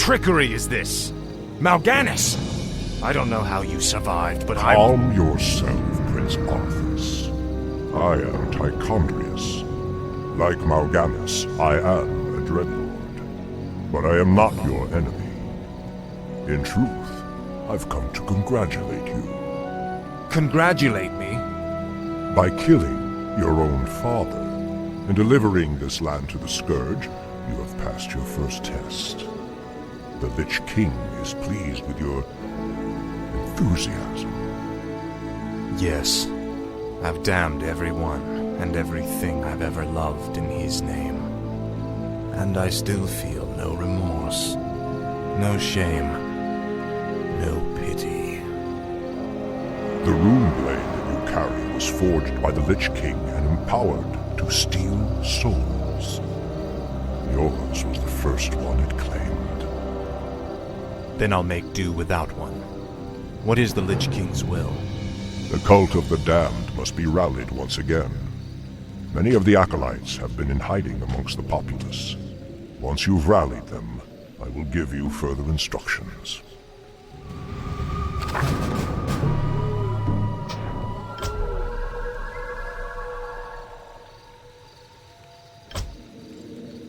trickery is this? Mal'Ganis! I don't know how you survived, but Calm yourself, Prince Arthas. I am Tichondrius. Like Mal'Ganis, I am a Dreadlord. But I am not your enemy. In truth, I've come to congratulate you. Congratulate me? By killing your own father and delivering this land to the Scourge, you have passed your first test. The Lich King is pleased with your enthusiasm. Yes. I've damned everyone and everything I've ever loved in his name. And I still feel no remorse, no shame, no pity. The rune blade that you carry was forged by the Lich King and empowered to steal souls. Yours was the first one it claimed. Then I'll make do without one. What is the Lich King's will? The cult of the damned must be rallied once again. Many of the acolytes have been in hiding amongst the populace. Once you've rallied them, I will give you further instructions.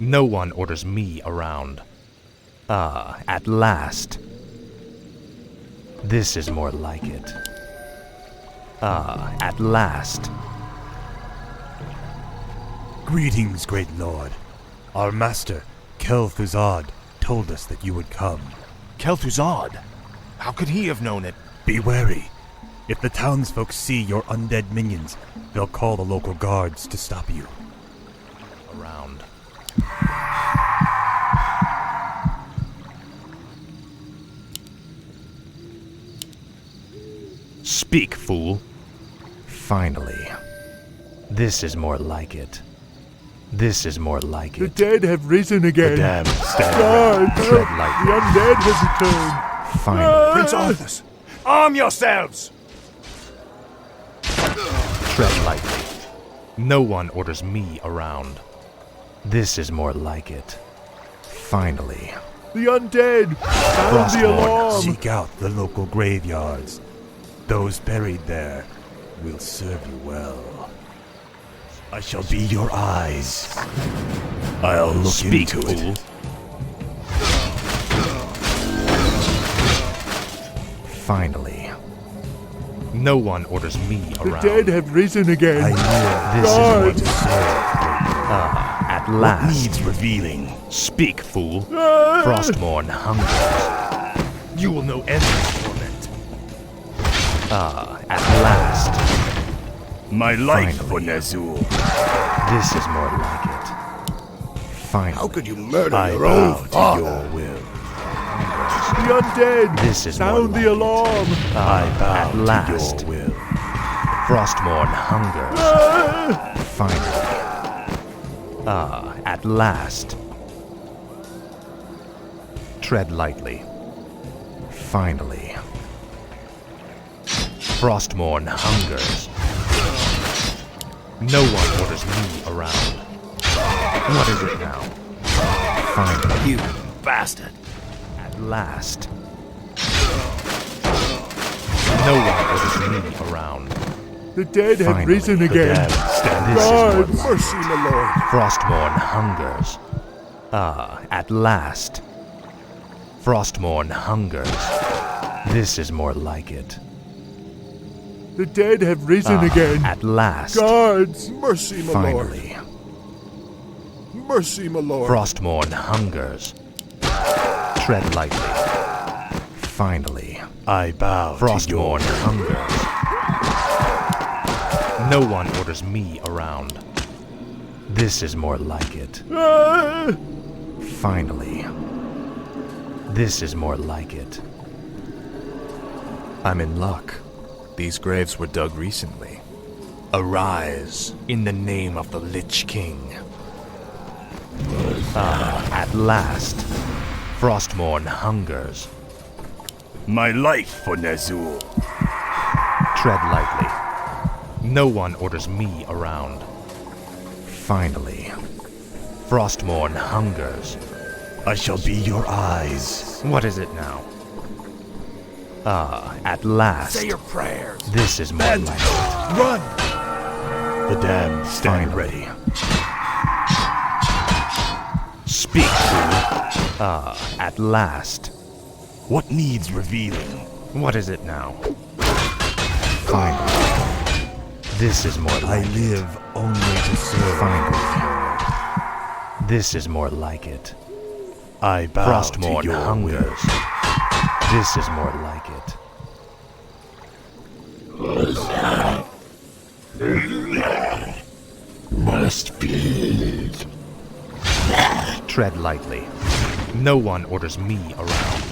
No one orders me around. Ah, at last. This is more like it. Ah, at last. Greetings, great lord. Our master, Kel'Thuzad, told us that you would come. Kel'Thuzad? How could he have known it? Be wary. If the townsfolk see your undead minions, they'll call the local guards to stop you. Around. Speak, fool. Finally. This is more like it. This is more like The it. dead have risen again. The damned stand Guards! around. Tread lightly. The undead has returned. Finally. Prince Arthas, arm yourselves! Tread lightly. No one orders me around. This is more like it. Finally. The undead! Sound the Frostborn. alarm! Seek out the local graveyards. Those buried there will serve you well. I shall be your eyes. I'll look Speak, into fool. it. Finally. No one orders me The around. dead have risen again. I knew This is Guards! what Ah, at what last. needs revealing. Speak, fool. Ah! Frostborn hungers. You will know every torment. Ah, at last. My life Finally. for Ner'zhul. This is more like it. Finally. How could you murder I your bow own to father? your will. The undead! This is more Sound like the it. alarm! I bow at to last. your will. Frostborn hungers. Ah! Finally. Ah, at last. Tread lightly. Finally. Frostborn hungers. No one orders me around. What is it now? Finally. You bastard! At last. No one orders me around. The dead have Finally, risen the again. dead stand. This is Guards! more like Mercy, my lord! Frostborn hungers. Ah, at last. Frostborn hungers. This is more like it. The dead have risen Ah, again. at last. Guards! Mercy, my lord! Finally. Mercy, my lord! Frostborn hungers. Tread lightly. Finally. I bow Frostborn to your hungers. No one orders me around. This is more like it. Ah! Finally. This is more like it. I'm in luck. These graves were dug recently. Arise in the name of the Lich King. Ah, at last. Frostborn hungers. My life for Ner'zhul. Tread lightly. No one orders me around. Finally. Frostborn hungers. I shall be your eyes. What is it now? Ah, at last. Say your prayers. This is more like it. Run! The damned stand Finally. ready. Speak, fool. Ah, at last. What needs revealing? What is it now? Finally. This is more I like it. live only to serve. Finally. This is more like it. I bow Frostmourne to your hungers. This is more like it. Must feed. Tread lightly. No one orders me around.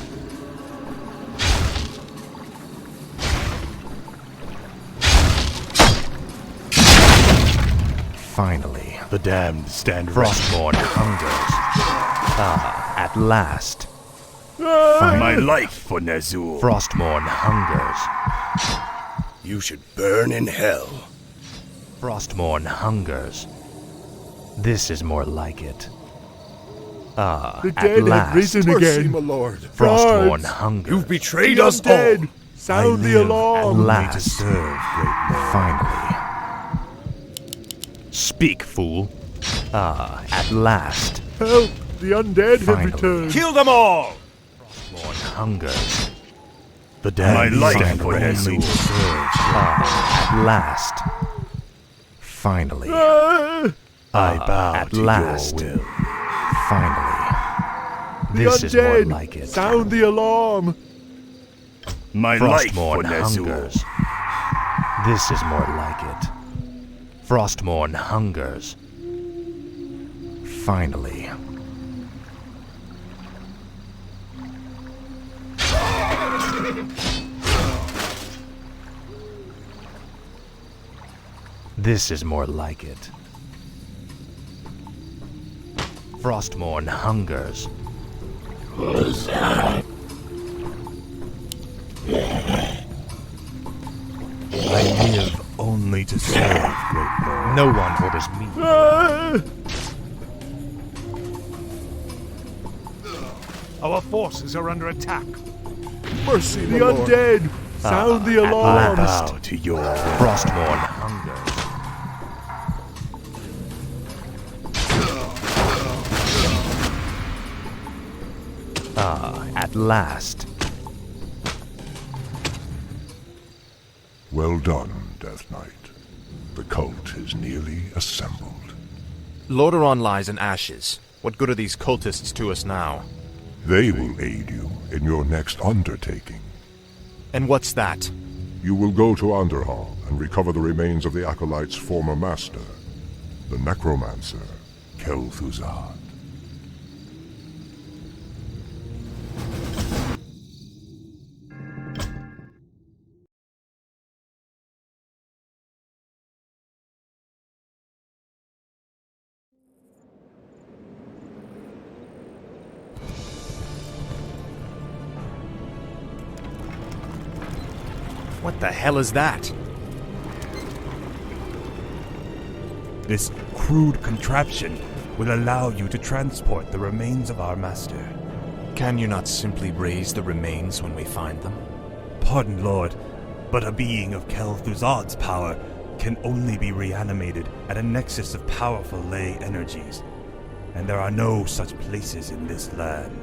Finally. The damned stand ready. Frostmourne hungers. Ah, at last. My life for Nazul. Frostmourne hungers. You should burn in hell. Frostmourne hungers. This is more like it. Ah, The at dead have last. risen Mercy, again. my lord. Frostmourne Guards, hungers. You've betrayed The us all. undead, I sound the live alarm. only to Last. serve, great lord. Finally. Speak, fool. Ah, at last. Help! The undead have Finally. returned. Kill them all! Frostmourne hungers. The damned life stand for ready Nazul. to serve. Ah, at last. Finally. Ah, I bow at to last. your will. Finally. the This is more undead, like it. sound the alarm. My life for Frostmourne Nazul. hungers. This is more like it. Frostmourne hungers. Finally. This is more like it. Frostmourne hungers. I live only to serve, great lord. No one orders me. Ah, Our forces are under attack. mercy, the undead, sound the at alarm. I bow to your will. Frostmourne hungers. Ah, at last. Well done, Death Knight. The cult is nearly assembled. Lordaeron lies in ashes. What good are these cultists to us now? They will aid you in your next undertaking. And what's that? You will go to Underhall and recover the remains of the Acolyte's former master, the Necromancer, Kel'Thuzad. What the hell is that? This crude contraption will allow you to transport the remains of our master. Can you not simply raise the remains when we find them? Pardon, Lord, but a being of Kel'Thuzad's power can only be reanimated at a nexus of powerful ley energies, and there are no such places in this land.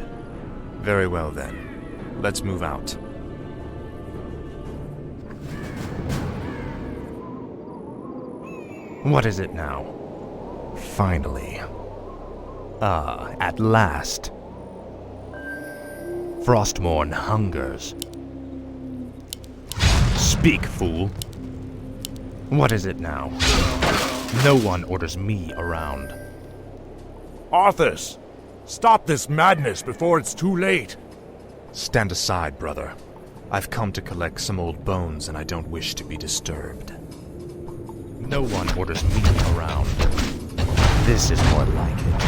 Very well then. Let's move out. What is it now? Finally. Ah, at last. Frostmourne hungers. Speak, fool. What is it now? No one orders me around. Arthas, stop this madness before it's too late. Stand aside, brother. I've come to collect some old bones and I don't wish to be disturbed. No one orders me around. This is more like it.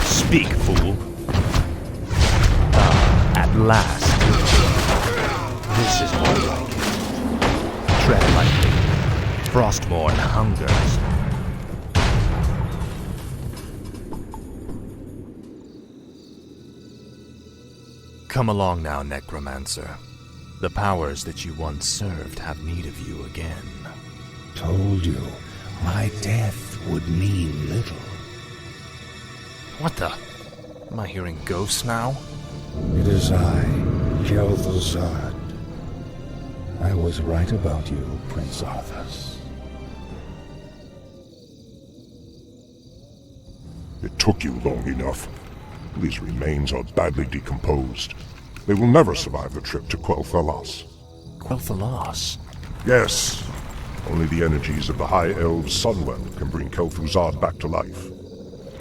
Speak, fool. Ah, at last. This is more like it. Tread lightly. Frostmourne hungers. Come along now, Necromancer. The powers that you once served have need of you again. Told you, my death would mean little. What the? Am I hearing ghosts now? It is I, Kel'Thuzad. I was right about you, Prince Arthas. It took you long enough. These remains are badly decomposed. They will never survive the trip to Quel'Thalas. Quel'Thalas? Yes. Only the energies of the High Elves' Sunwell can bring Kel'Thuzad back to life.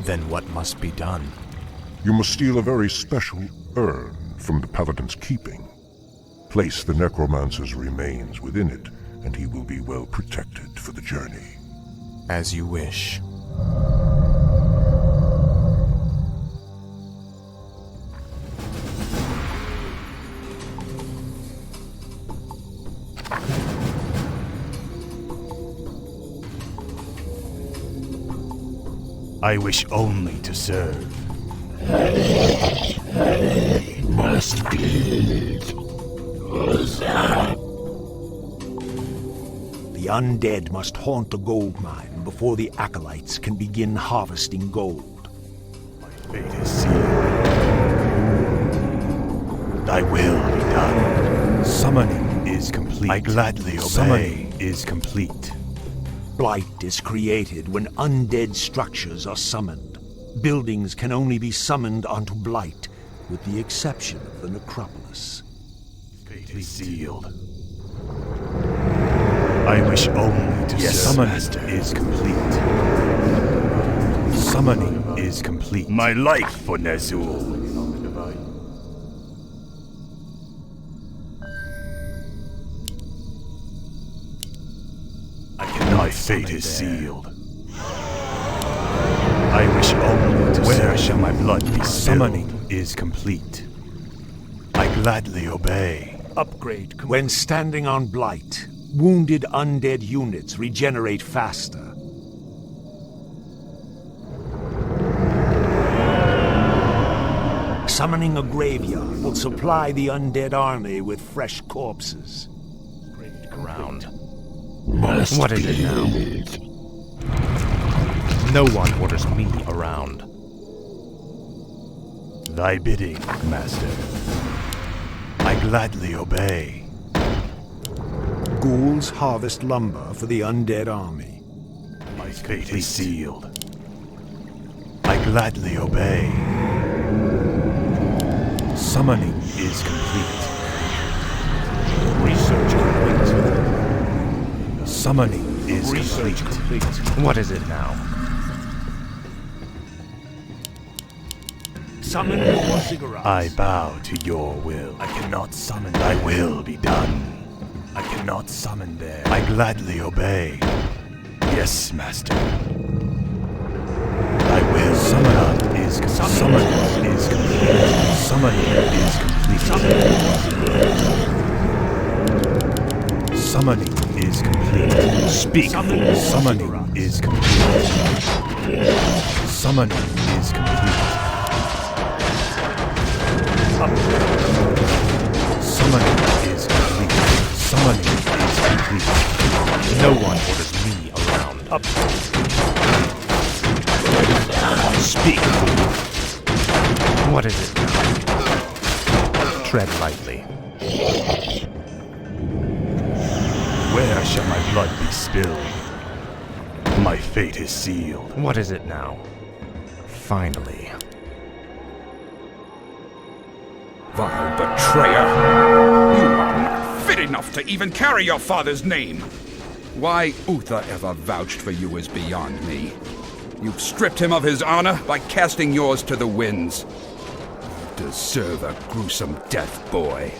Then what must be done? You must steal a very special urn from the Paladin's keeping. Place the Necromancer's remains within it, and he will be well protected for the journey. As you wish. I wish only to serve. Must be. The undead must haunt the gold mine before the acolytes can begin harvesting gold. My fate is sealed. Thy will be done. Summoning is complete. I gladly obey. Summoning is complete. Blight is created when undead structures are summoned. Buildings can only be summoned onto Blight, with the exception of the necropolis. Fate is sealed. I wish only to serve. Summoning is complete. Summoning is complete. My life for Ner'zhul. My fate is sealed. I wish only to Where shall my blood be spilled? Summoning is complete. I gladly obey. Upgrade complete. When standing on Blight, wounded undead units regenerate faster. Summoning a graveyard will supply the undead army with fresh corpses. Great ground. What is it now? No one orders me around. Thy bidding, Master. I gladly obey. Ghouls harvest lumber for the undead army. My fate is sealed. I gladly obey. Summoning is complete. Research complete. Summoning is complete. What is it now? Summon more ziggurats. I bow to your will. I cannot summon. Thy will be done. I cannot summon there. I gladly obey. Yes, Master. Thy will. Summon is complete. Summon is complete. Summoning is complete. Summoning is complete. Speak. Summoning is complete. Summoning is complete. Summoning is complete. Summoning is complete. No one orders me around. Speak. What is it now? Tread lightly. Where shall my blood be spilled? My fate is sealed. What is it now? Finally. Vile betrayer! You are not fit enough to even carry your father's name! Why Uther ever vouched for you is beyond me. You've stripped him of his honor by casting yours to the winds. You deserve a gruesome death, boy.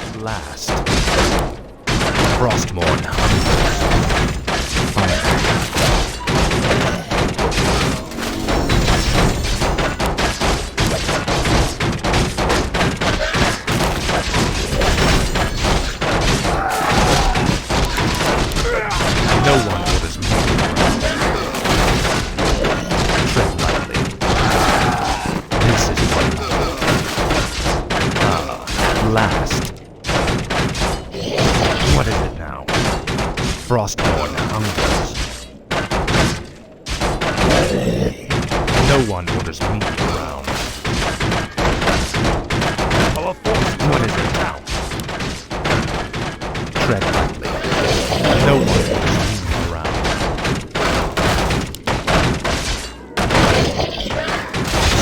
At last. Frostmourne. Fire. No one orders me. Tread lightly. This is what Frostborn hungers. No one orders me around. What is it now? Tread lightly. No one orders me around.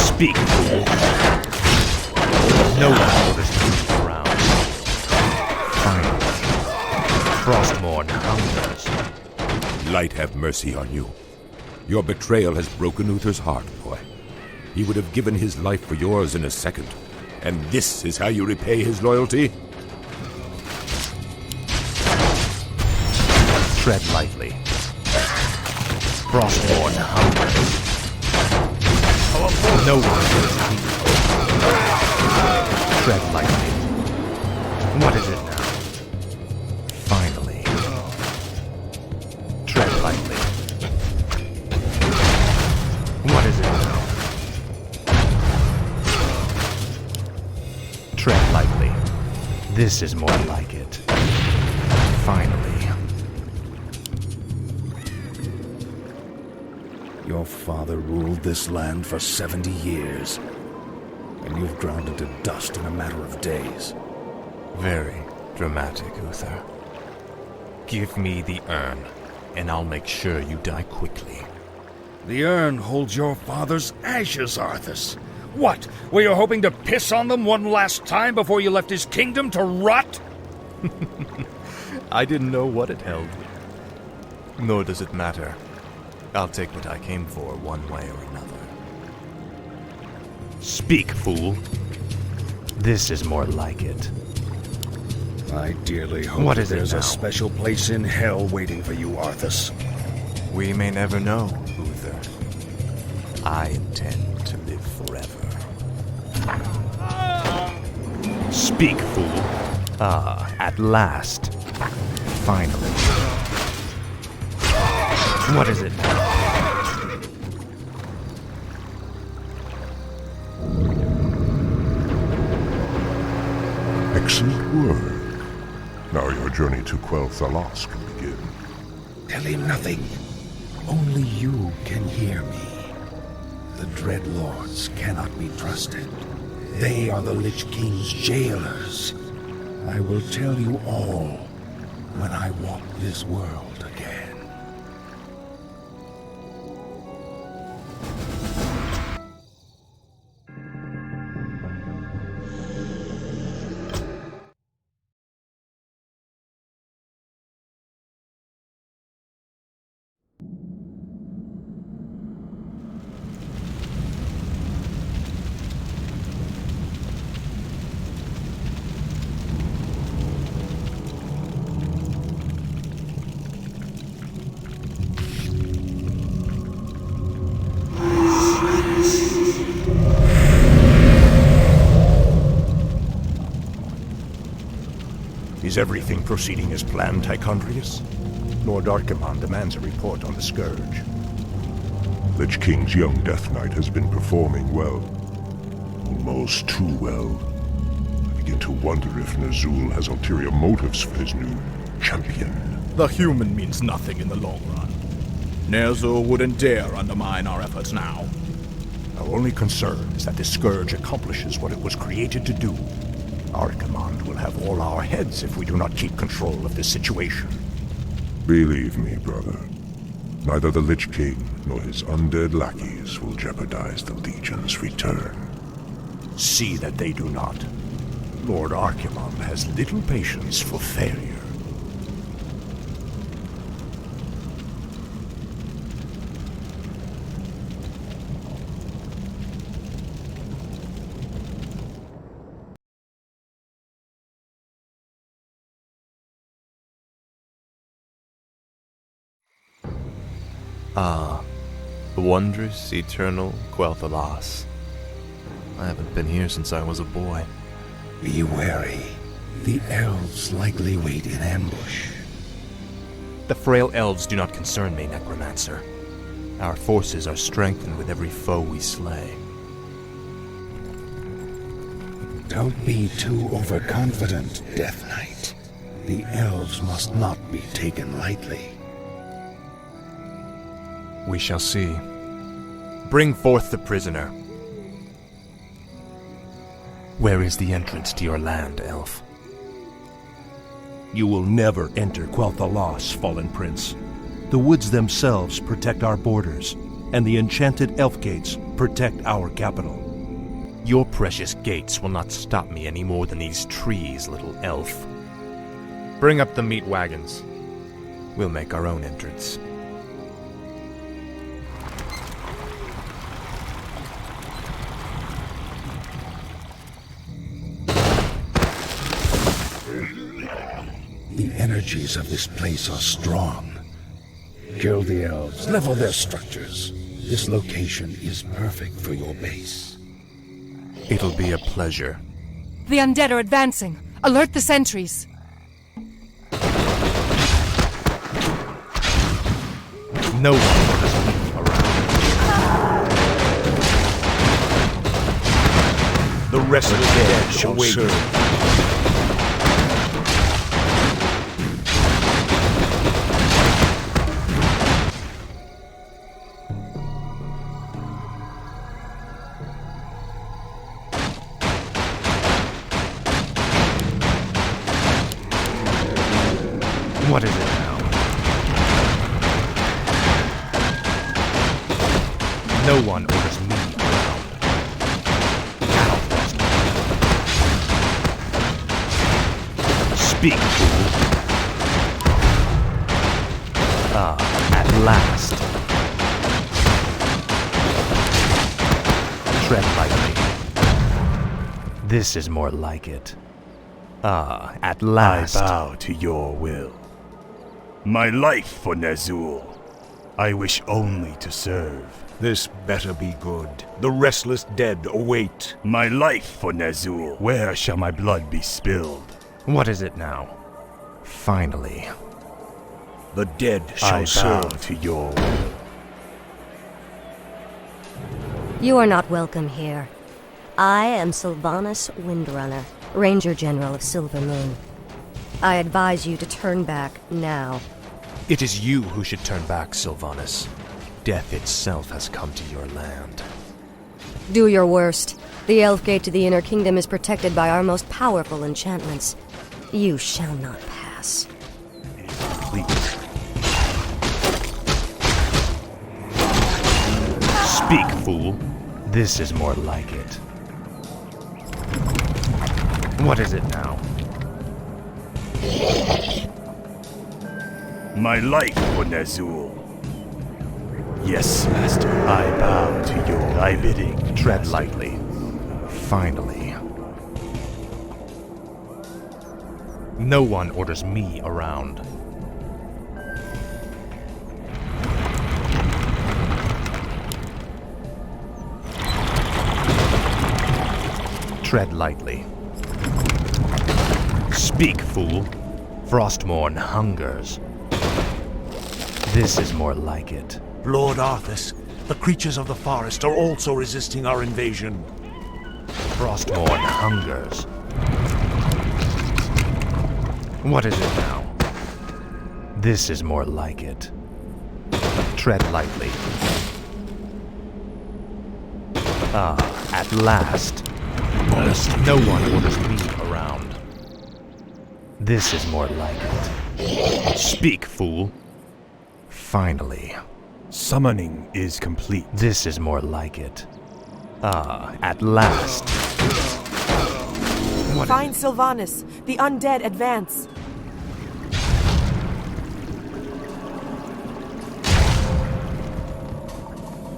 Speak, fool. No one orders me around. Finally, Frostborn hungers. Light have mercy on you. Your betrayal has broken Uther's heart, boy. He would have given his life for yours in a second. And this is how you repay his loyalty? Tread lightly. Frostborn hungers. No one is me. Tread lightly. What is it now? Finally. Tread lightly. What is it now? Tread lightly. This is more like it. Finally. Your father ruled this land for 70 years, and you've ground it to dust in a matter of days. Very dramatic, Uther. Give me the urn, and I'll make sure you die quickly. The urn holds your father's ashes, Arthas. What? Were you hoping to piss on them one last time before you left his kingdom to rot? I didn't know what it held. Nor does it matter. I'll take what I came for one way or another. Speak, fool. This is more like it. I dearly hope What is it there's now? a special place in hell waiting for you, Arthas. We may never know, Uther. I intend to live forever. Speak, fool. Ah, at last. Finally. What is it now? Excellent work. Now your journey to War3ROC can begin. Tell him nothing. Only you can hear me. The Dread Lords cannot be trusted. They are the Lich King's jailers. I will tell you all when I walk this world again. Is everything proceeding as planned, Tychondrius? Lord Archimonde demands a report on the Scourge. Lich King's young Death Knight has been performing well. Almost too well. I begin to wonder if Ner'zhul has ulterior motives for his new champion. The human means nothing in the long run. Ner'zhul wouldn't dare undermine our efforts now. Our only concern is that the Scourge accomplishes what it was created to do. Archimonde will have all our heads if we do not keep control of this situation. Believe me, brother. Neither the Lich King nor his undead lackeys will jeopardize the Legion's return. See that they do not. Lord Archimonde has little patience for failure. Ah, wondrous, eternal War3ROC. I haven't been here since I was a boy. Be wary. The elves likely wait in ambush. The frail elves do not concern me, Necromancer. Our forces are strengthened with every foe we slay. Don't be too overconfident, Death Knight. The elves must not be taken lightly. We shall see. Bring forth the prisoner. Where is the entrance to your land, elf? You will never enter Quel'Thalas, fallen prince. The woods themselves protect our borders, and the enchanted elf gates protect our capital. Your precious gates will not stop me any more than these trees, little elf. Bring up the meat wagons. We'll make our own entrance. The energies of this place are strong. Kill the elves, level their structures. This location is perfect for your base. It'll be a pleasure. The undead are advancing. Alert the sentries. No one orders me around. The rest of the dead shall serve. What is it now? No one orders me around. Now, speak, fool. At last. Tread lightly. This is more like it. At last. I bow to your will. My life for Ner'zhul. I wish only to serve. This better be good. The restless dead await. My life for Ner'zhul. Where shall my blood be spilled? What is it now? Finally. The dead shall I serve. bow to your will. You are not welcome here. I am Sylvanas Windrunner, Ranger General of Silver Moon. I advise you to turn back now. It is you who should turn back, Sylvanas. Death itself has come to your land. Do your worst. The Elf Gate to the Inner Kingdom is protected by our most powerful enchantments. You shall not pass. Please. Speak, fool. This is more like it. What is it now? My life for Ner'zhul. Yes, Master. I bow to your bidding. Tread lightly. Finally. No one orders me around. Tread lightly. Speak, fool. Frostmourne hungers. This is more like it. Lord Arthas, the creatures of the forest are also resisting our invasion. Frostmourne hungers. What is it now? This is more like it. Tread lightly. At last. No one orders me around. This is more like it. Speak, fool. Finally. Summoning is complete. This is more like it. At last. Find Sylvanas. The undead advance.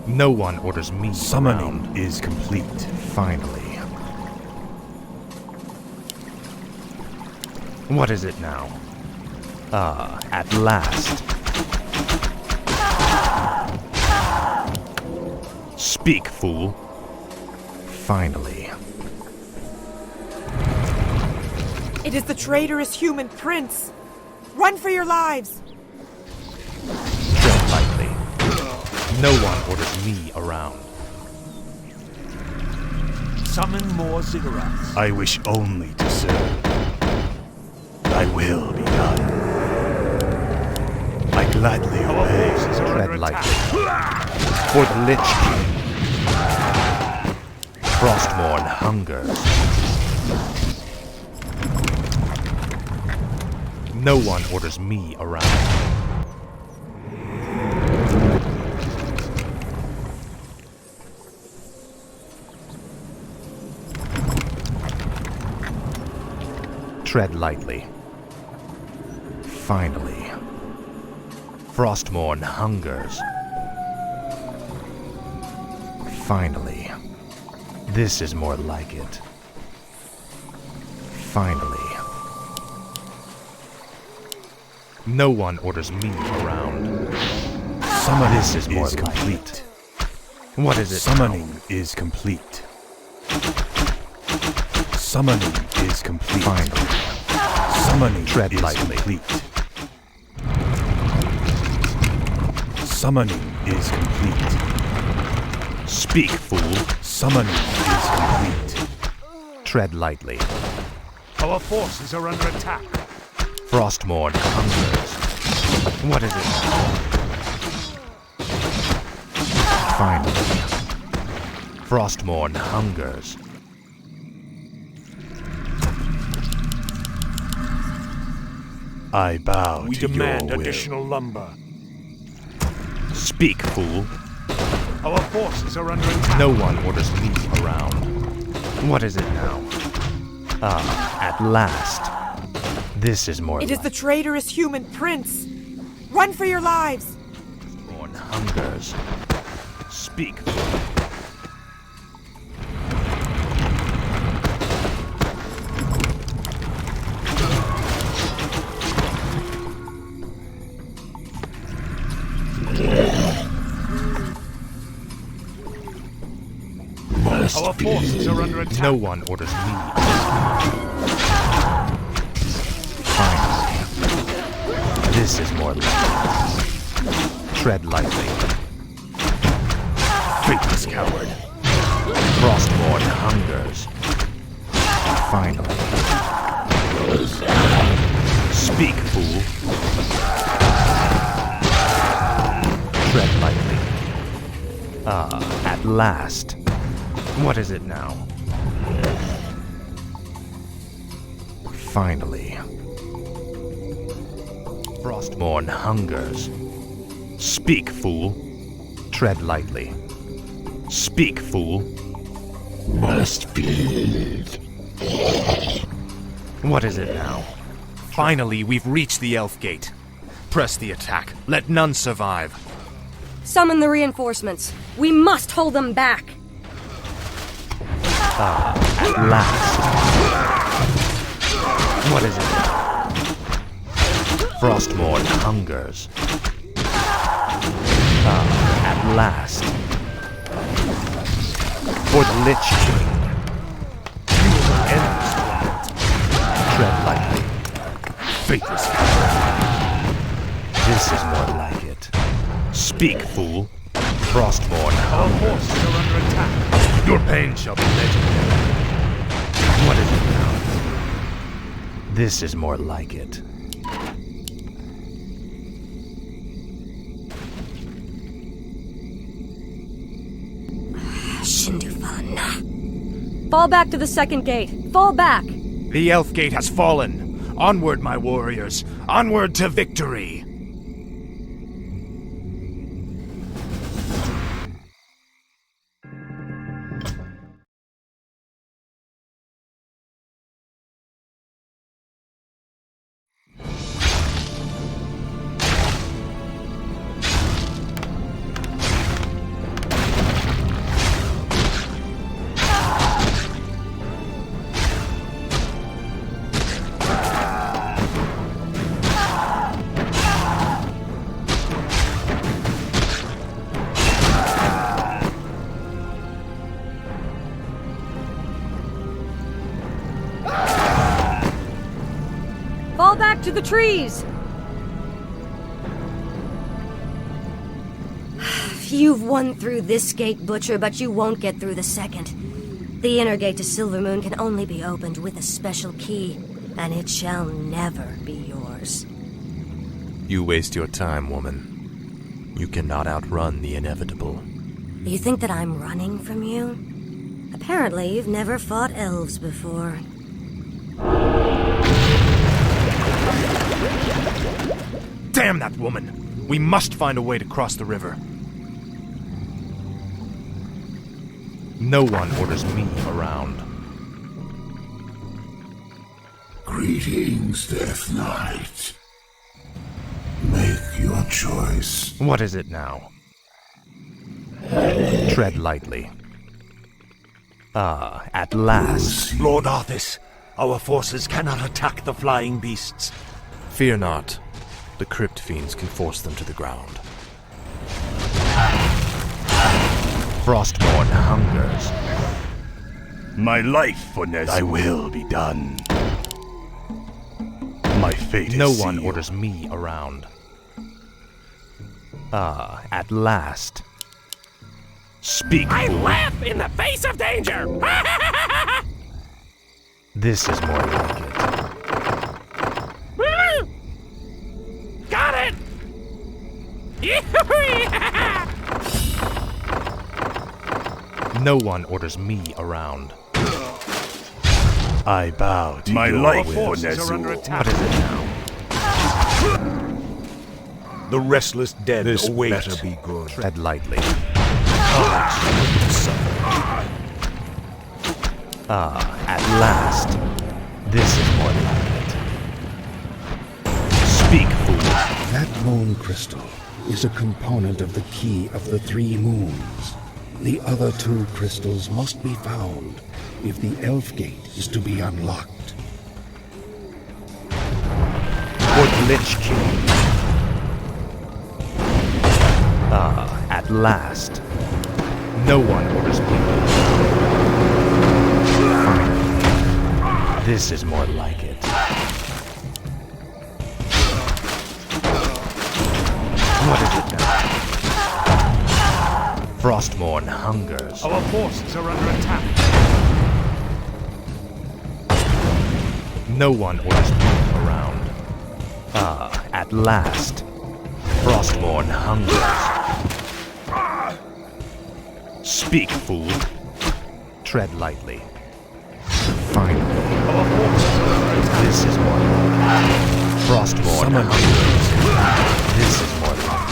No one orders me Summoning around. is complete. Finally. What is it now? At last. Speak, fool. Finally. It is the traitorous human prince. Run for your lives. Tread lightly. No one orders me around. Summon more ziggurats. I wish only to serve. Thy will be done. I gladly obey. Tread lightly. For the Lich King. Frostmourne hungers. No one orders me around. Tread lightly. Finally. Frostmourne hungers. Finally. This is more like it. Finally. No one orders me around. This is more complete. What is it? Summoning is complete. Summoning is complete. Finally. Summoning Tread is lightly. complete. Summoning is complete. Speak, fool. Summoning is complete. Tread lightly. Our forces are under attack. Frostmourne hungers. What is it? Finally. Frostmourne hungers. I bow We to demand your will. additional lumber. Speak, fool. Our forces are under attack. No one orders me around. What is it now? Ah, at last. This is more It is the traitorous human prince. Run for your lives. Frostmourne hungers. Speak, fool. Our forces are under attack. No one orders me. Finally. This is more like it. Tread lightly. Faithless coward. Frostmourne hungers. Finally. Speak, fool. Tread lightly. Ah, at last. What is it now? Finally. Frostmourne hungers. Speak, fool. Tread lightly. Speak, fool. Must be. What is it now? Finally, we've reached the Elf Gate. Press the attack. Let none survive. Summon the reinforcements. We must hold them back. Ah, at last. What is it now? Frostmourne hungers. Ah, at last. For the Lich King. You will end this planet. Tread lightly. Faithless coward. This is more like it. Speak, fool. Frostmourne Our hungers. forces are under attack. Your pain shall be legendary. What is it now? This is more like it. Shindufan. Fall back to the second gate. Fall back. The Elf Gate has fallen. Onward, my warriors. Onward to victory. Fall back to the trees. You've won through this gate, Butcher, but you won't get through the second. The inner gate to Silvermoon can only be opened with a special key. and it shall never be yours. You waste your time, woman. You cannot outrun the inevitable. You think that I'm running from you? Apparently, you've never fought elves before. Damn that woman! We must find a way to cross the river. No one orders me around. Greetings, Death Knight. Make your choice. What is it now? Tread lightly. Ah, at last. Lord Arthas, our forces cannot attack the flying beasts. Fear not. The crypt fiends can force them to the ground. Frostborn hungers. My life for thy will be done. My fate is No sealed. one orders me around. Ah, at last. Speak. I laugh in the face of danger! This is more like it. Got it! No one orders me around. I bow to My your life will. forces are under attack. What is it now? The restless dead This await. better be good. Tread lightly. Ah, at last. This is more like it. Speak, fool. That moon crystal is a component of the key of the 3 moons. The other 2 crystals must be found if the Elf Gate is to be unlocked. For the Lich King. Ah, at last. No one orders me. Finally. This is more like it. What is it now? Frostmourne hungers. Our forces are under attack. No one orders me around. Ah, at last. Frostmourne hungers. Speak, fool. Tread lightly. Finally. This is more like Frostmourne hungers. This is more like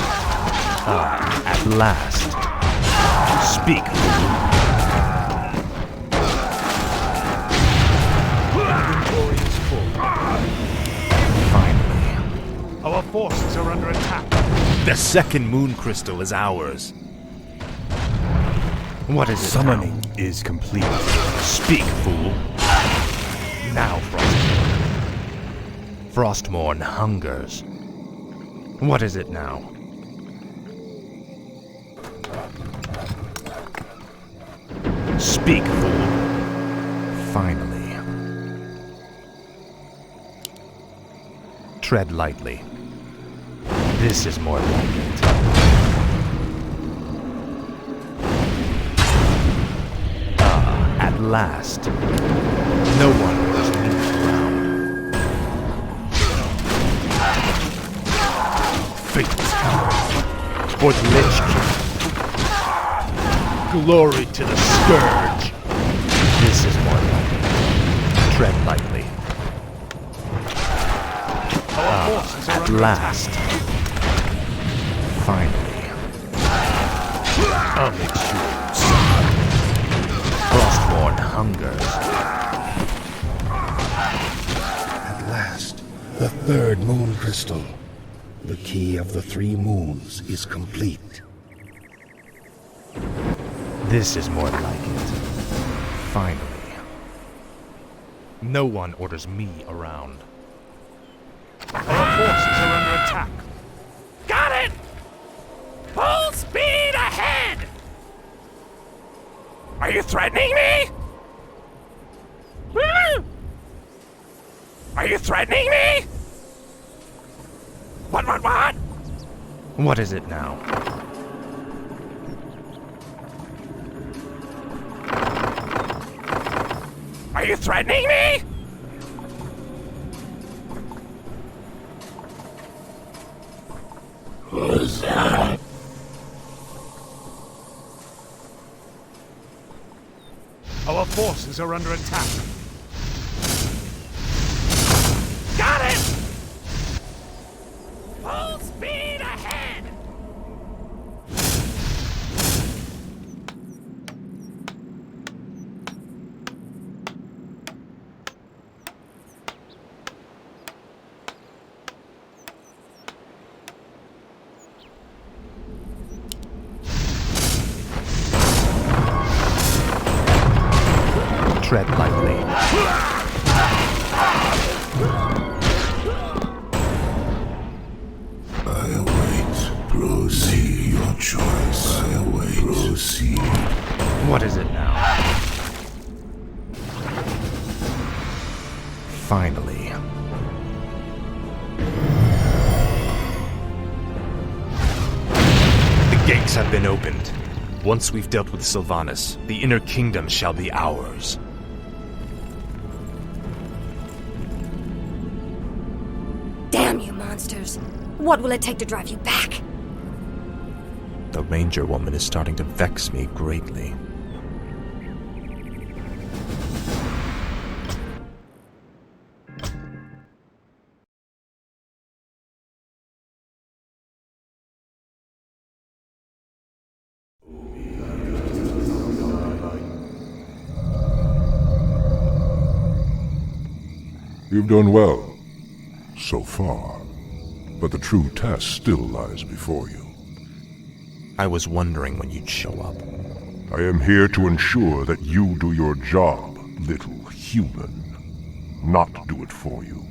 Ah, at last. Speak, fool. Finally. Our forces are under attack. The second moon crystal is ours. What is it Summoning now? Is complete. Speak, fool. Now, Frostmourne. Frostmourne hungers. What is it now? Speak, fool. Finally. Tread lightly. This is more like it. Ah, at last. No one orders me around. Fate for the Lich King. Glory to the Scourge. This is more like it. Tread lightly. At last. Finally. I'll make sure. Frostmourne hungers. At last, the 3rd moon crystal. The key of the 3 moons is complete. This is more like it. Finally. No one orders me around. Our forces are under attack. Got it! Full speed ahead! Are you threatening me? Are you threatening me? What? What is it now? Are you threatening me? Our forces are under attack. Got it! Full speed ahead! Tread lightly. I await. Proceed. Your choice. I await. Proceed. What is it now? Finally. The gates have been opened. Once we've dealt with Sylvanas, the inner kingdom shall be ours. Damn you monsters! What will it take to drive you back? The Ranger woman is starting to vex me greatly. You've done well, so far. But the true test still lies before you. I was wondering when you'd show up. I am here to ensure that you do your job, little human. Not do it for you.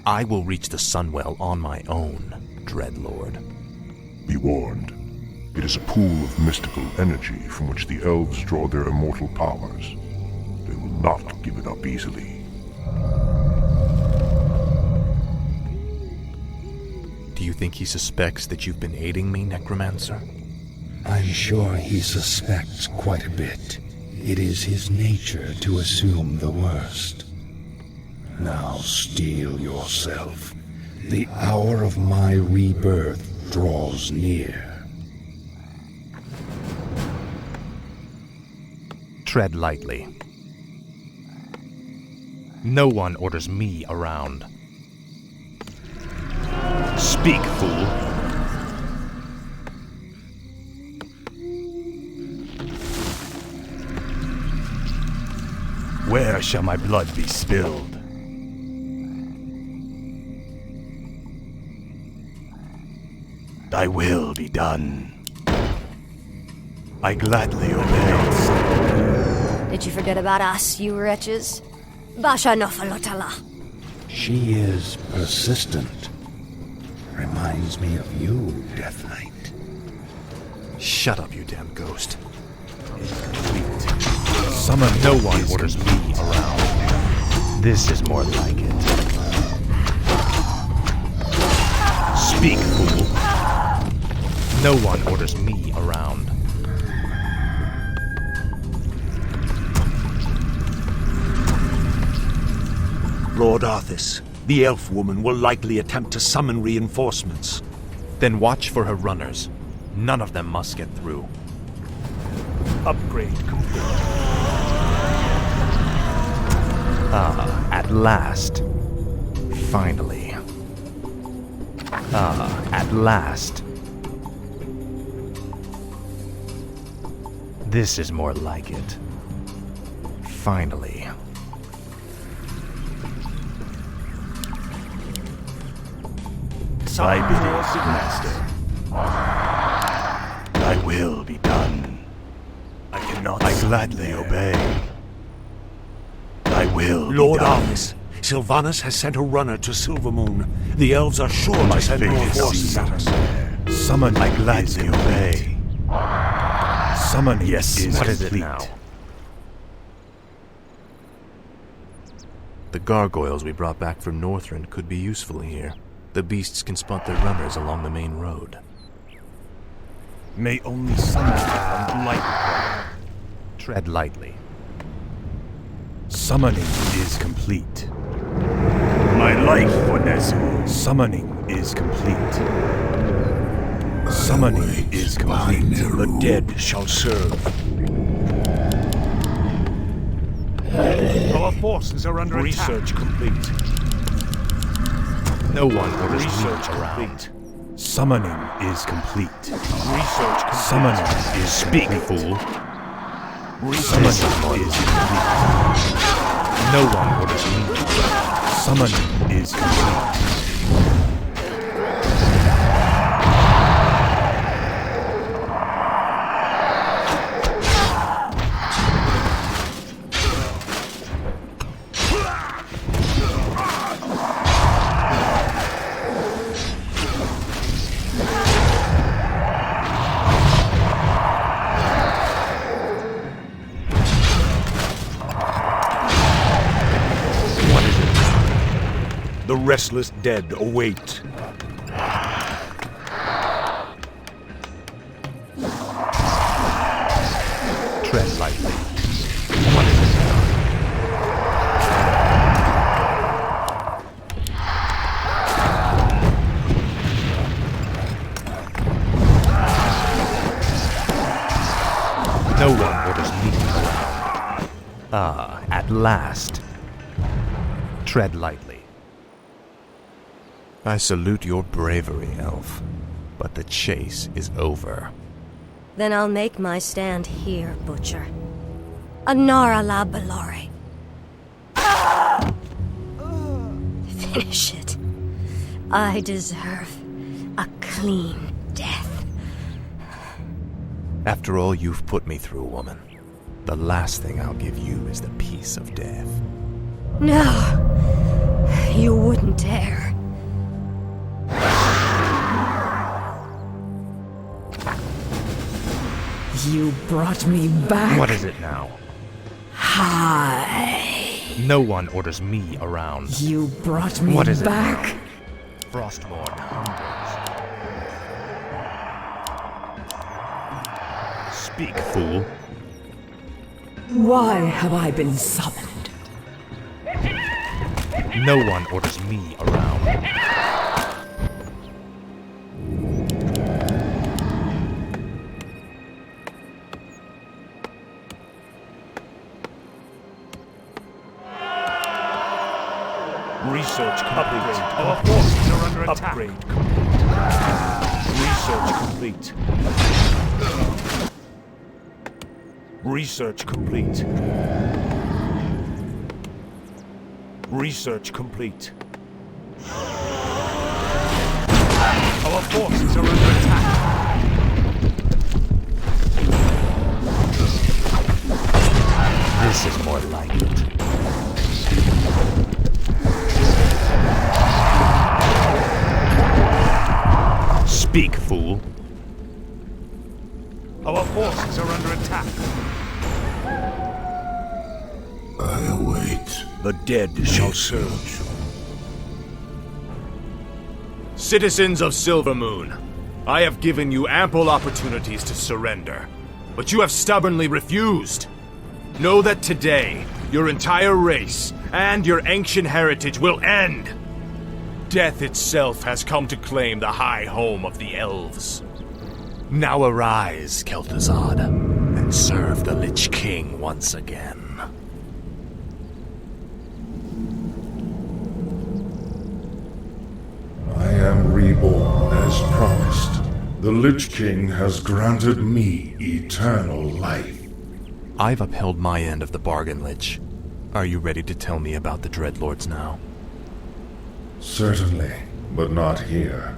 I will reach the Sunwell on my own, Dreadlord. Be warned. It is a pool of mystical energy from which the elves draw their immortal powers. They will not give it up easily. Do you think he suspects that you've been aiding me, Necromancer? I'm sure he suspects quite a bit. It is his nature to assume the worst. Now steel yourself. The hour of my rebirth draws near. Tread lightly. No one orders me around. Speak, fool! Where shall my blood be spilled? Thy will be done. I gladly obey. Did you forget about us, you wretches? Basha Nofalotala. She is persistent. Reminds me of you, Death Knight. Shut up, you damn ghost. Summon no one orders me around. This is more like it. Speak, fool. No one orders me around. Lord Arthas, the elf woman will likely attempt to summon reinforcements. Then watch for her runners. None of them must get through. Upgrade complete. Ah, at last. Finally. Ah, at last. This is more like it. Finally. Thy bidding, Master. Thy will be done. I cannot. I gladly obey. Thy will Lord be done. Arthas, Sylvanas has sent a runner to Silvermoon. The elves are sure to send more forces at us. Summon, I gladly obey. Summon, yes, is what complete. Is it now? The gargoyles we brought back from Northrend could be useful here. The beasts can spot their runners along the main road. May only summon and light. Tread lightly. Summoning is complete. My life for Nezu. Summoning is complete. Summoning is complete. The dead shall serve. Our forces are under Research complete. No one orders research complete. Summoning is complete. Research complete. Summoning is Speak, complete. fool. Summoning is complete. No one orders me. Summoning is complete. The restless dead await. Tread lightly. What is it? No one orders me around. Ah, at last. Tread lightly. I salute your bravery, Elf, but the chase is over. Then I'll make my stand here, Butcher. Anara la Balore. Finish it. I deserve a clean death. After all you've put me through, woman, the last thing I'll give you is the peace of death. No, you wouldn't dare. You brought me back. What is it now? Hi. No one orders me around. You brought me What is back. it now? Frostmourne hungers. Speak, fool. Why have I been summoned? No one orders me around. Research complete. Our forces are under attack. Upgrade complete. Research complete. Research complete. Research complete. Our forces are under attack. This is more like it. Speak, fool. Our forces are under attack. I await. The dead shall surge. Citizens of Silvermoon, I have given you ample opportunities to surrender, but you have stubbornly refused. Know that today, your entire race and your ancient heritage will end. Death itself has come to claim the high home of the elves. Now arise, Kel'Thuzad, and serve the Lich King once again. I am reborn as promised. The Lich King has granted me eternal life. I've upheld my end of the bargain, Lich. Are you ready to tell me about the Dreadlords now? Certainly, but not here.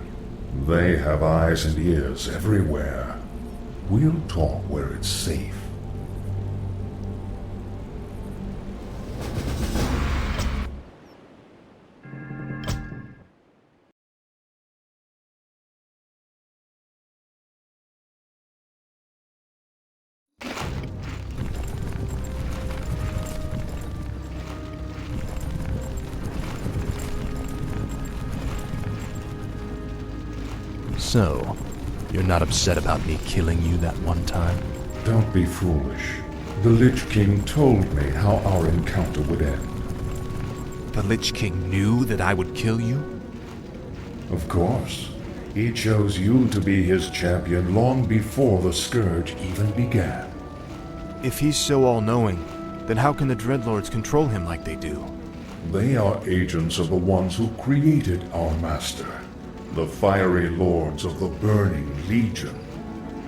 They have eyes and ears everywhere. We'll talk where it's safe. So, you're not upset about me killing you that one time? Don't be foolish. The Lich King told me how our encounter would end. The Lich King knew that I would kill you? Of course. He chose you to be his champion long before the Scourge even began. If he's so all-knowing, Then how can the Dreadlords control him like they do? They are agents of the ones who created our master, the fiery lords of the Burning Legion.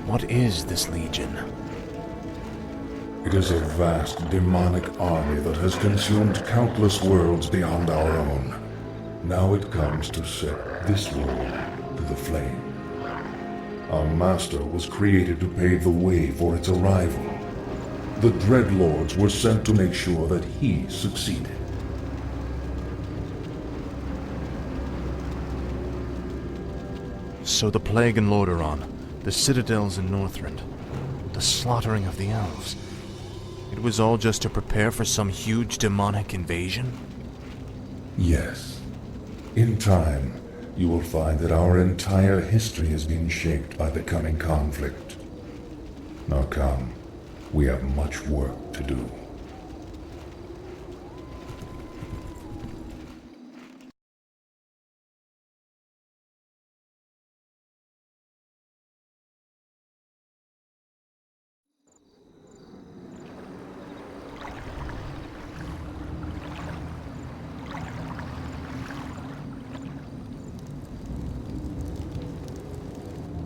What is this Legion? It is a vast demonic army that has consumed countless worlds beyond our own. Now it comes to set this world to the flame. Our master was created to pave the way for its arrival. The Dreadlords were sent to make sure that he succeeded. So the plague in Lordaeron, the citadels in Northrend, the slaughtering of the elves. It was all just to prepare for some huge demonic invasion? Yes. In time, you will find that our entire history has been shaped by the coming conflict. Now come, we have much work to do.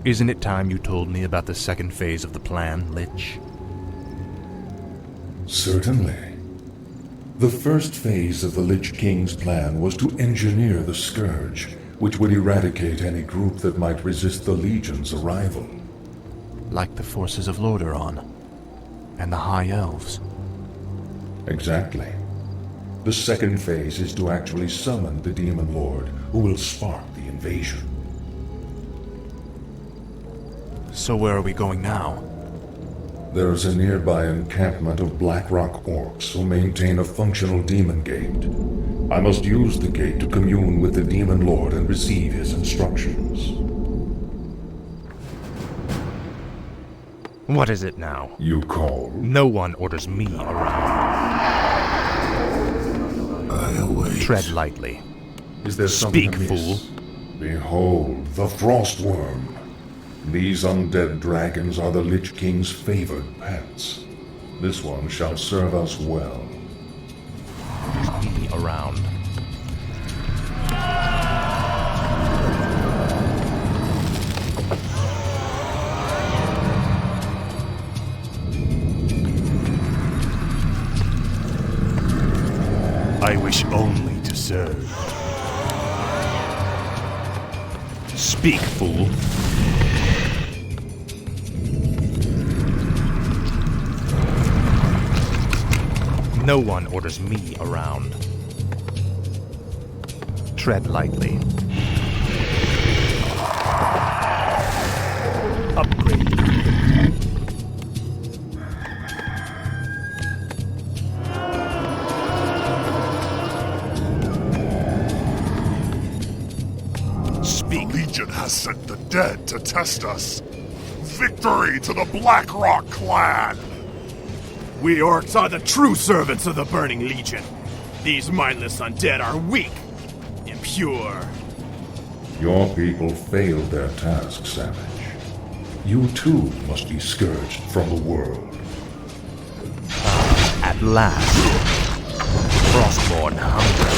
Isn't it time you told me about the second phase of the plan, Lich? Certainly. The first phase of the Lich King's plan was to engineer the Scourge, which would eradicate any group that might resist the Legion's arrival. Like the forces of Lordaeron and the High Elves. Exactly. The second phase is to actually summon the Demon Lord, who will spark the invasion. So where are we going now? There is a nearby encampment of War3ROC orcs who maintain a functional demon gate. I must use the gate to commune with the Demon Lord and receive his instructions. What is it now? You call? No one orders me around. I await. Tread lightly. Is there something Speak, amiss? fool. Behold, the Frostworm. These undead dragons are the Lich King's favored pets. This one shall serve us well. Me around. I wish only to serve. Speak, fool. No one orders me around. Tread lightly. Upgrade. The Legion has sent the dead to test us. Victory to the War3ROC clan! We orcs are the true servants of the Burning Legion. These mindless undead are weak, impure. Your people failed their task, Savage. You too must be scourged from the world. At last. Frostborn hunger.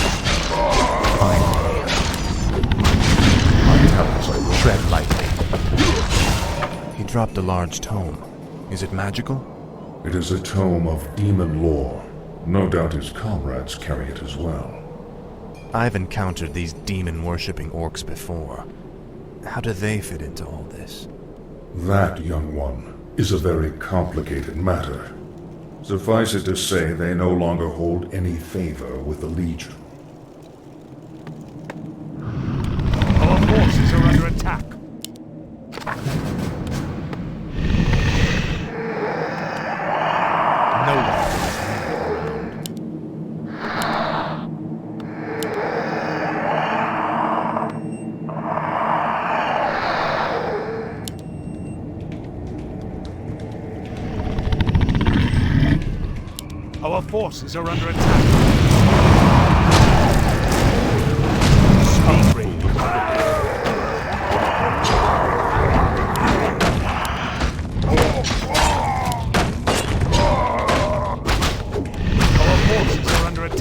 Finally. Tread lightly. He dropped a large tome. Is it magical? It is a tome of demon lore. No doubt his comrades carry it as well. I've encountered these demon-worshipping orcs before. How do they fit into all this? That, young one, is a very complicated matter. Suffice it to say, they no longer hold any favor with the Legion. Our forces are under attack. No one. Our forces are under attack.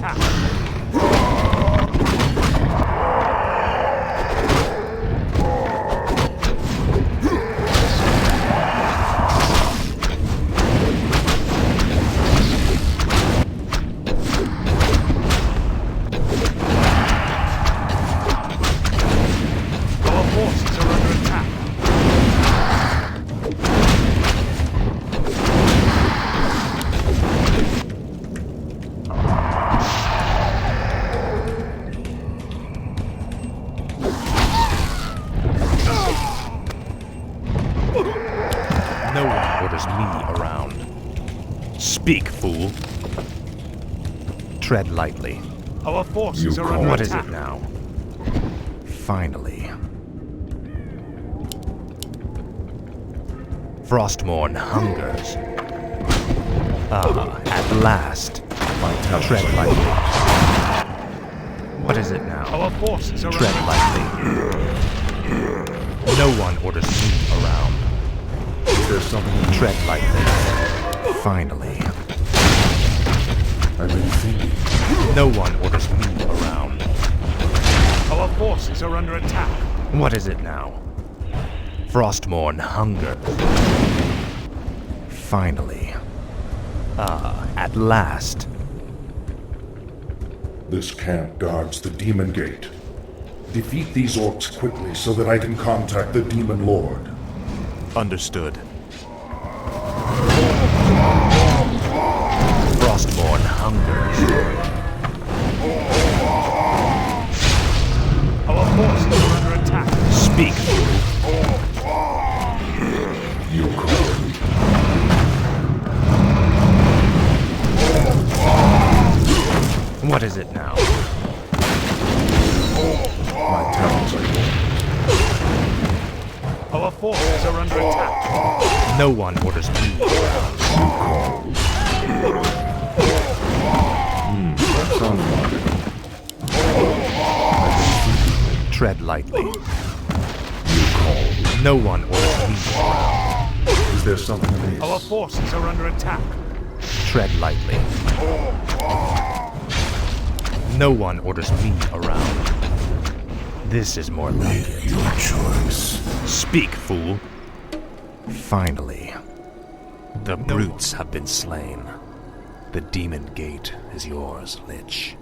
attack. Our forces are under attack. No one orders me around. Speak, fool. Tread lightly. Our forces are under What attack. is it now? Finally. Frostmourne hungers. Ah, at last. Tread lightly. What is it now? Our forces are Tread under lightly. No one orders me around. There's something. Tread lightly. Finally. I've been thinking. No one orders me around. Our forces are under attack. What is it now? Frostmourne hungers. Finally. Ah, at last. This camp guards the Demon Gate. Defeat these orcs quickly so that I can contact the Demon Lord. Understood. Frostmourne hungers. Our forces are under attack. Speak, fool. You called. What is it now? My talents are yours. Our forces are under attack. No one orders me around. You called. That sounds logical. Tread lightly. You called. No one orders me around. Is there something amiss? Our forces are under attack. Tread lightly. No one orders me around. This is more like it. Your choice. Speak, fool. Finally. The brutes have been slain. The Demon Gate is yours, Lich.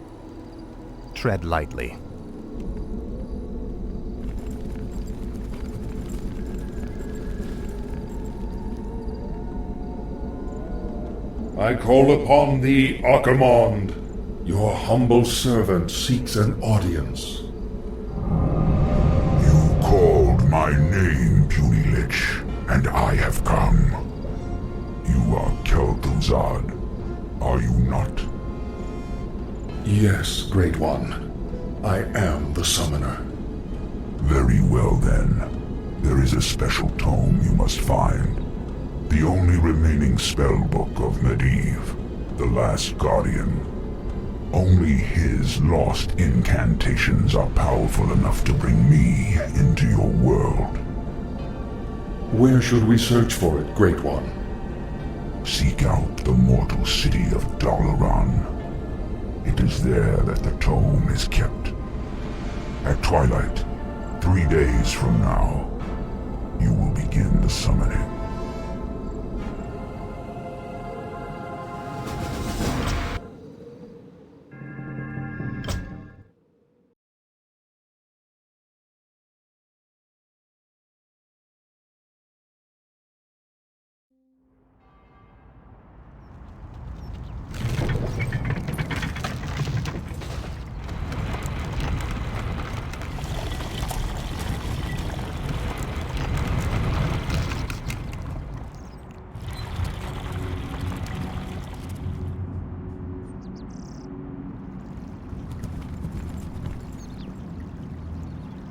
Tread lightly. I call upon thee, Archimonde. Your humble servant seeks an audience. You called my name, puny lich, and I have come. You are Kel'Thuzad, are you not? Yes, Great One. I am the summoner. Very well then. There is a special tome you must find. The only remaining spellbook of Medivh, the Last Guardian. Only his lost incantations are powerful enough to bring me into your world. Where should we search for it, Great One? Seek out the mortal city of Dalaran. It is there that the tome is kept. At twilight, 3 days from now, you will begin the summoning.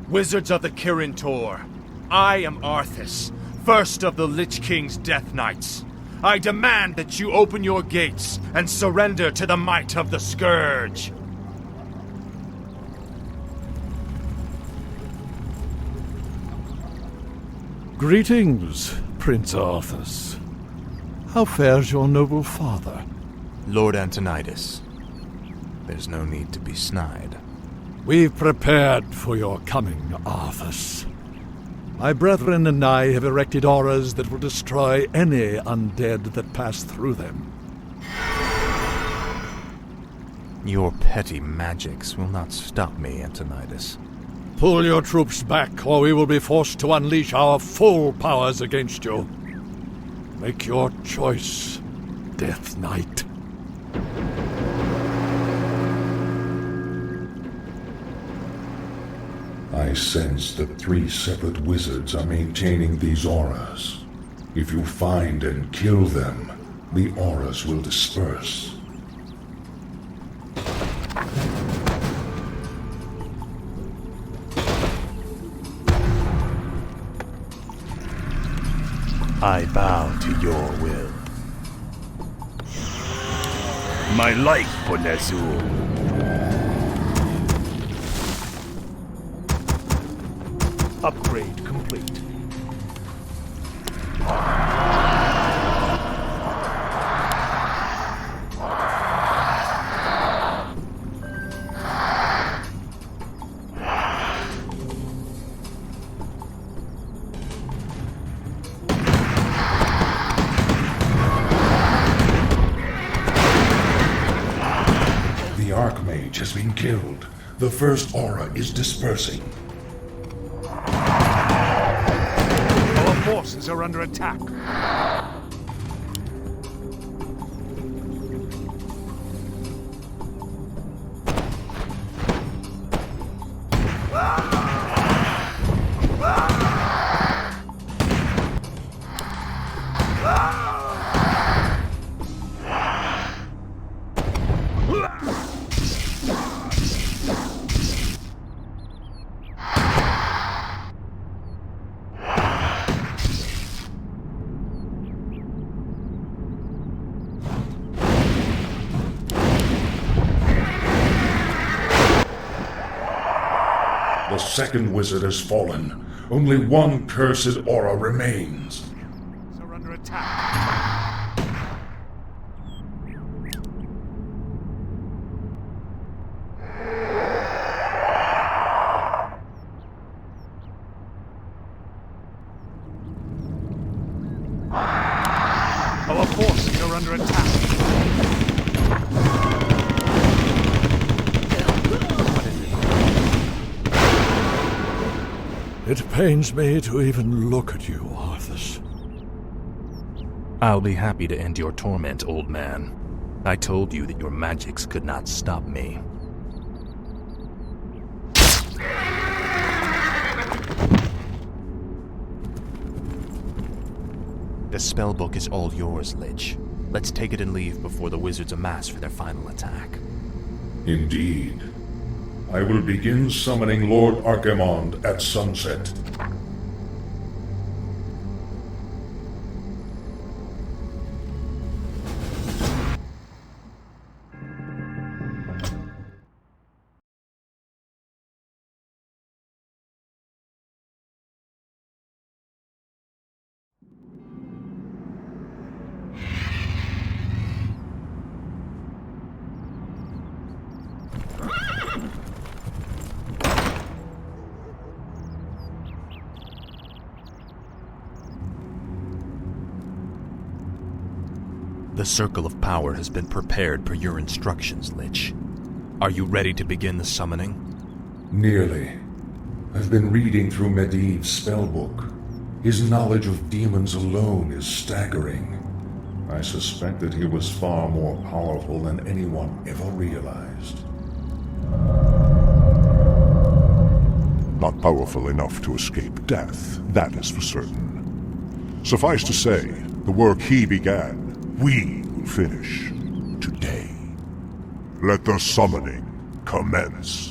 Wizards of the Kirin Tor, I am Arthas, first of the Lich King's Death Knights. I demand that you open your gates and surrender to the might of the Scourge. Greetings, Prince Arthas. How fares your noble father? Lord Antonidas. There's no need to be snide. We've prepared for your coming, Arthas. My brethren and I have erected auras that will destroy any undead that pass through them. Your petty magics will not stop me, Antonidas. Pull your troops back, or we will be forced to unleash our full powers against you. Make your choice, Death Knight. I sense that 3 separate wizards are maintaining these auras. If you find and kill them, the auras will disperse. I bow to your will. My life for Ner'zhul. Upgrade complete. The Archmage has been killed. The first aura is dispersing. Our forces are under attack. The second wizard has fallen. Only one cursed aura remains. Are under attack. Our forces are under attack. It pains me to even look at you, Arthas. I'll be happy to end your torment, old man. I told you that your magics could not stop me. The spellbook is all yours, Lich. Let's take it and leave before the wizards amass for their final attack. Indeed. I will begin summoning Lord Archimond at sunset. The Circle of Power has been prepared per your instructions, Lich. Are you ready to begin the summoning? Nearly. I've been reading through Medivh's spellbook. His knowledge of demons alone is staggering. I suspect that he was far more powerful than anyone ever realized. Not powerful enough to escape death, that is for certain. Suffice to say, the work he began, we will finish today. Let the summoning commence.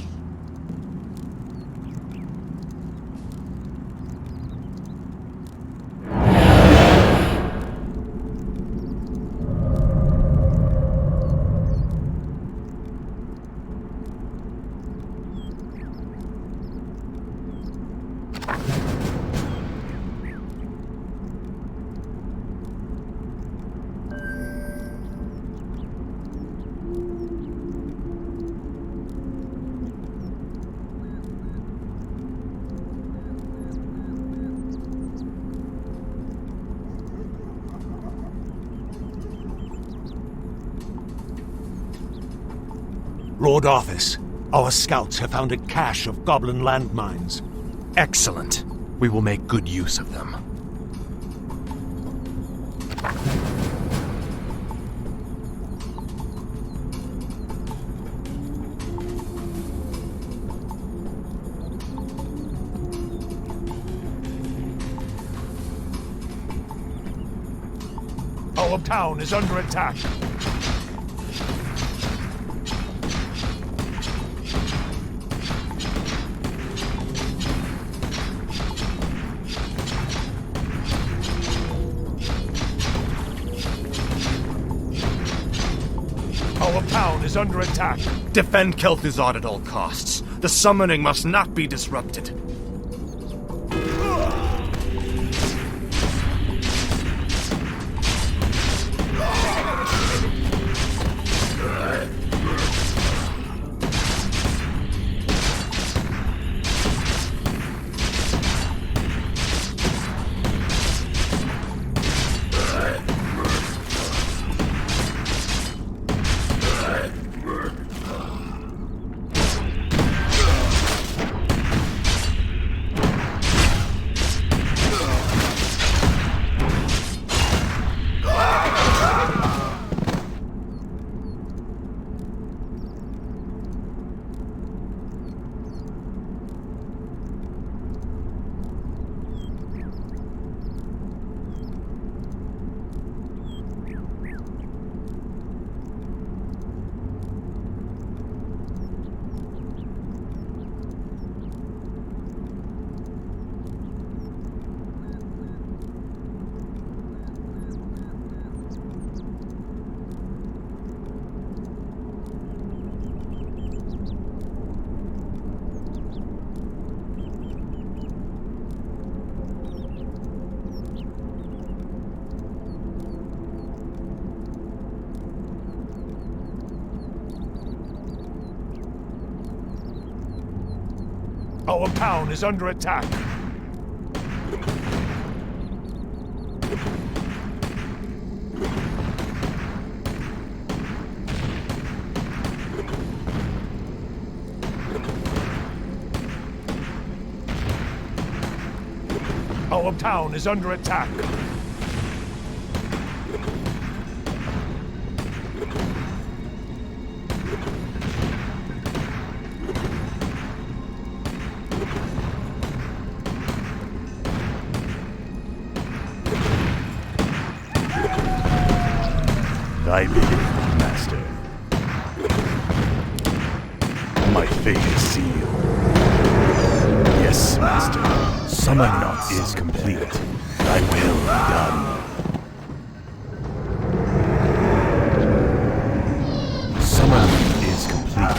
Lord Arthas, our scouts have found a cache of goblin landmines. Excellent. We will make good use of them. Our town is under attack. Our town is under attack. Defend Kel'Thuzad at all costs. The summoning must not be disrupted. Our town is under attack. Our town is under attack. Thy bidding, Master. My fate is sealed. Yes, Master. Summoning is complete. Thy will be done. Summoning is complete.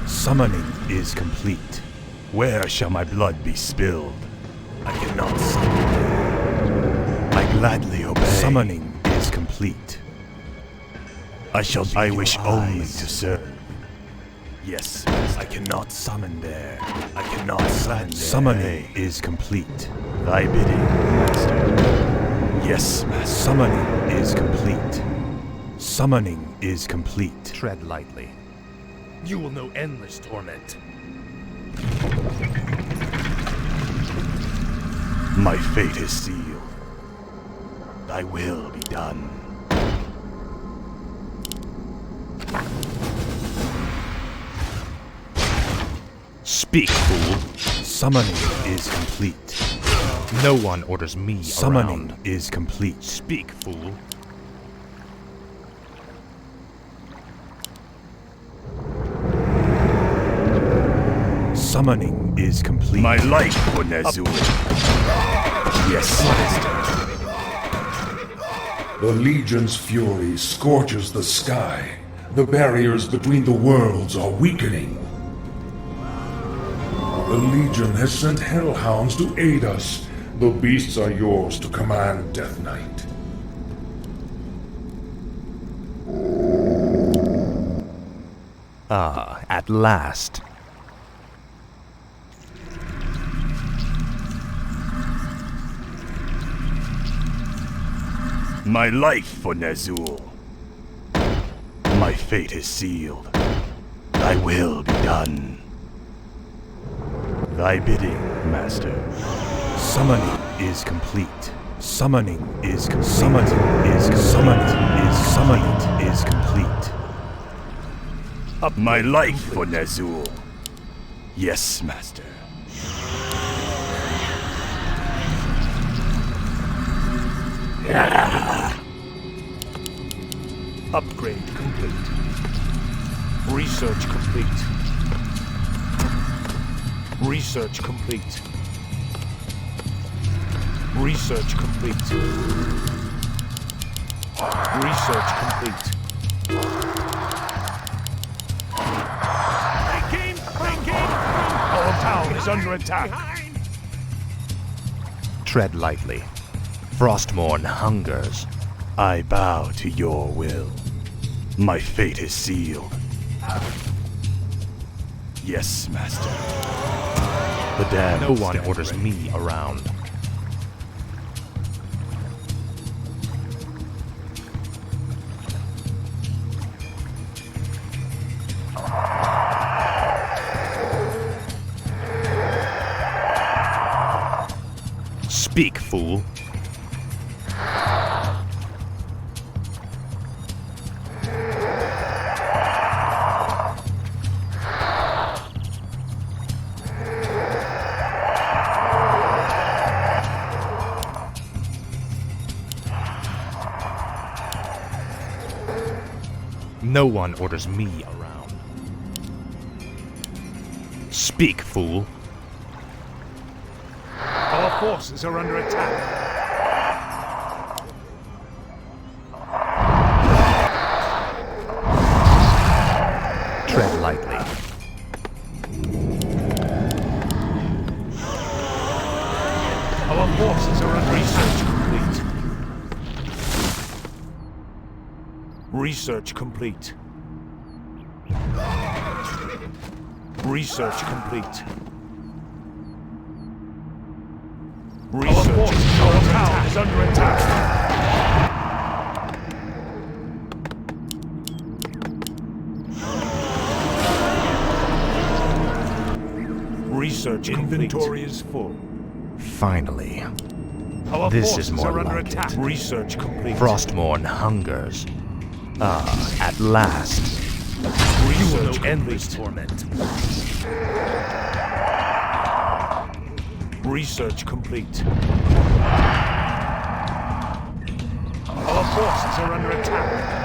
Summoning is complete. Where shall my blood be spilled? I cannot summon. I gladly obey. Summoning is complete. I wish only to serve. Yes, I cannot summon there. I cannot summon there. Summoning is complete. Thy bidding, Master. Yes, Master. Summoning is complete. Summoning is complete. Tread lightly. You will know endless torment. My fate is sealed. Thy will be done. Speak, fool. Summoning is complete. No one orders me Summoning around. is complete. Speak, fool. Summoning is complete. My life, Onezul. Yes, Master. The Legion's fury scorches the sky. The barriers between the worlds are weakening. The Legion has sent hellhounds to aid us. The beasts are yours to command, Death Knight. Ah, at last. My life for Ner'zhul. My fate is sealed. Thy will be done. Thy bidding, Master. Summoning is complete. Summoning is complete. Summoning is complete. Up my life for Ner'zhul. Yes, Master. Upgrade complete. Research complete. Research complete. Research complete. Research complete. Our town is under attack. Tread lightly. Frostmourne hungers. I bow to your will. My fate is sealed. Yes, Master. The damned. No one orders me around. Speak, fool. No one orders me around. Speak, fool. Our forces are under attack. Tread lightly. Our forces are under research complete. Research complete. Research complete. Research. Our town is under attack. Research inventory is full. Finally. Our This is forces more are under like attack. it. Research complete. Frostmourne hungers. Ah, at last. Research You will end this torment. Research complete. Our forces are under attack.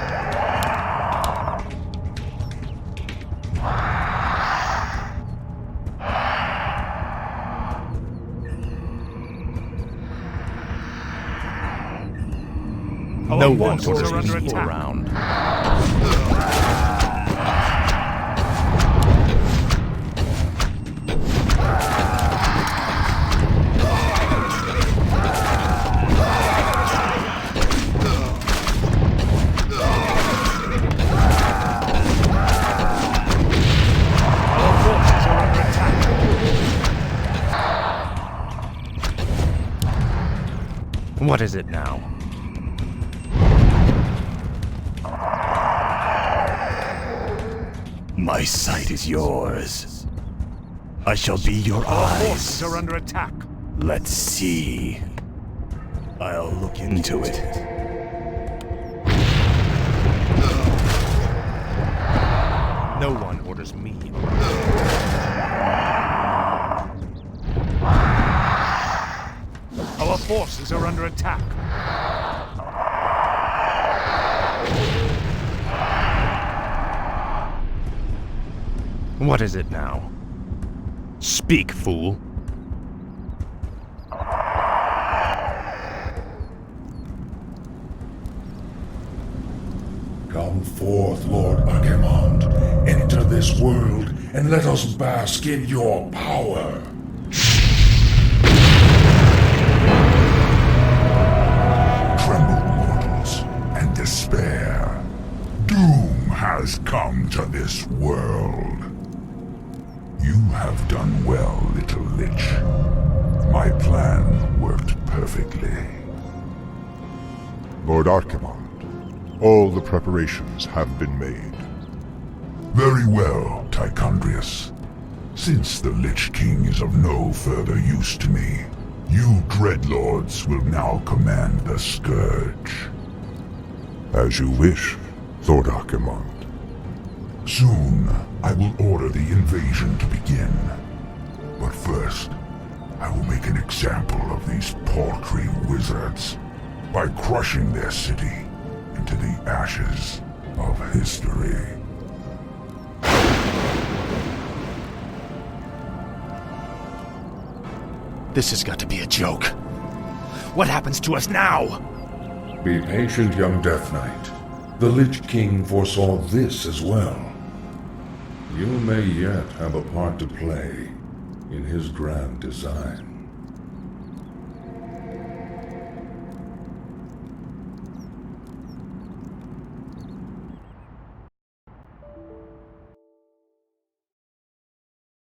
No one forces orders are under me attack. around. Our forces are under attack. What is it now? My sight is yours. I shall be your Our eyes. forces are under attack. Let's see. I'll look into it. No one orders me. Our forces are under attack. What is it now? Speak, fool. Come forth, Lord Archimond. Enter this world, and let us bask in your power. Tremble, mortals, and despair. Doom has come to this world. You have done well, little Lich. My plan worked perfectly. Lord Archimond, all the preparations have been made. Very well, Tichondrius. Since the Lich King is of no further use to me, you Dreadlords will now command the Scourge. As you wish, Lord Archimond. Soon, I will order the invasion to begin. But first, I will make an example of these paltry wizards by crushing their city into the ashes of history. This has got to be a joke. What happens to us now? Be patient, young Death Knight. The Lich King foresaw this as well. You may yet have a part to play in his grand design.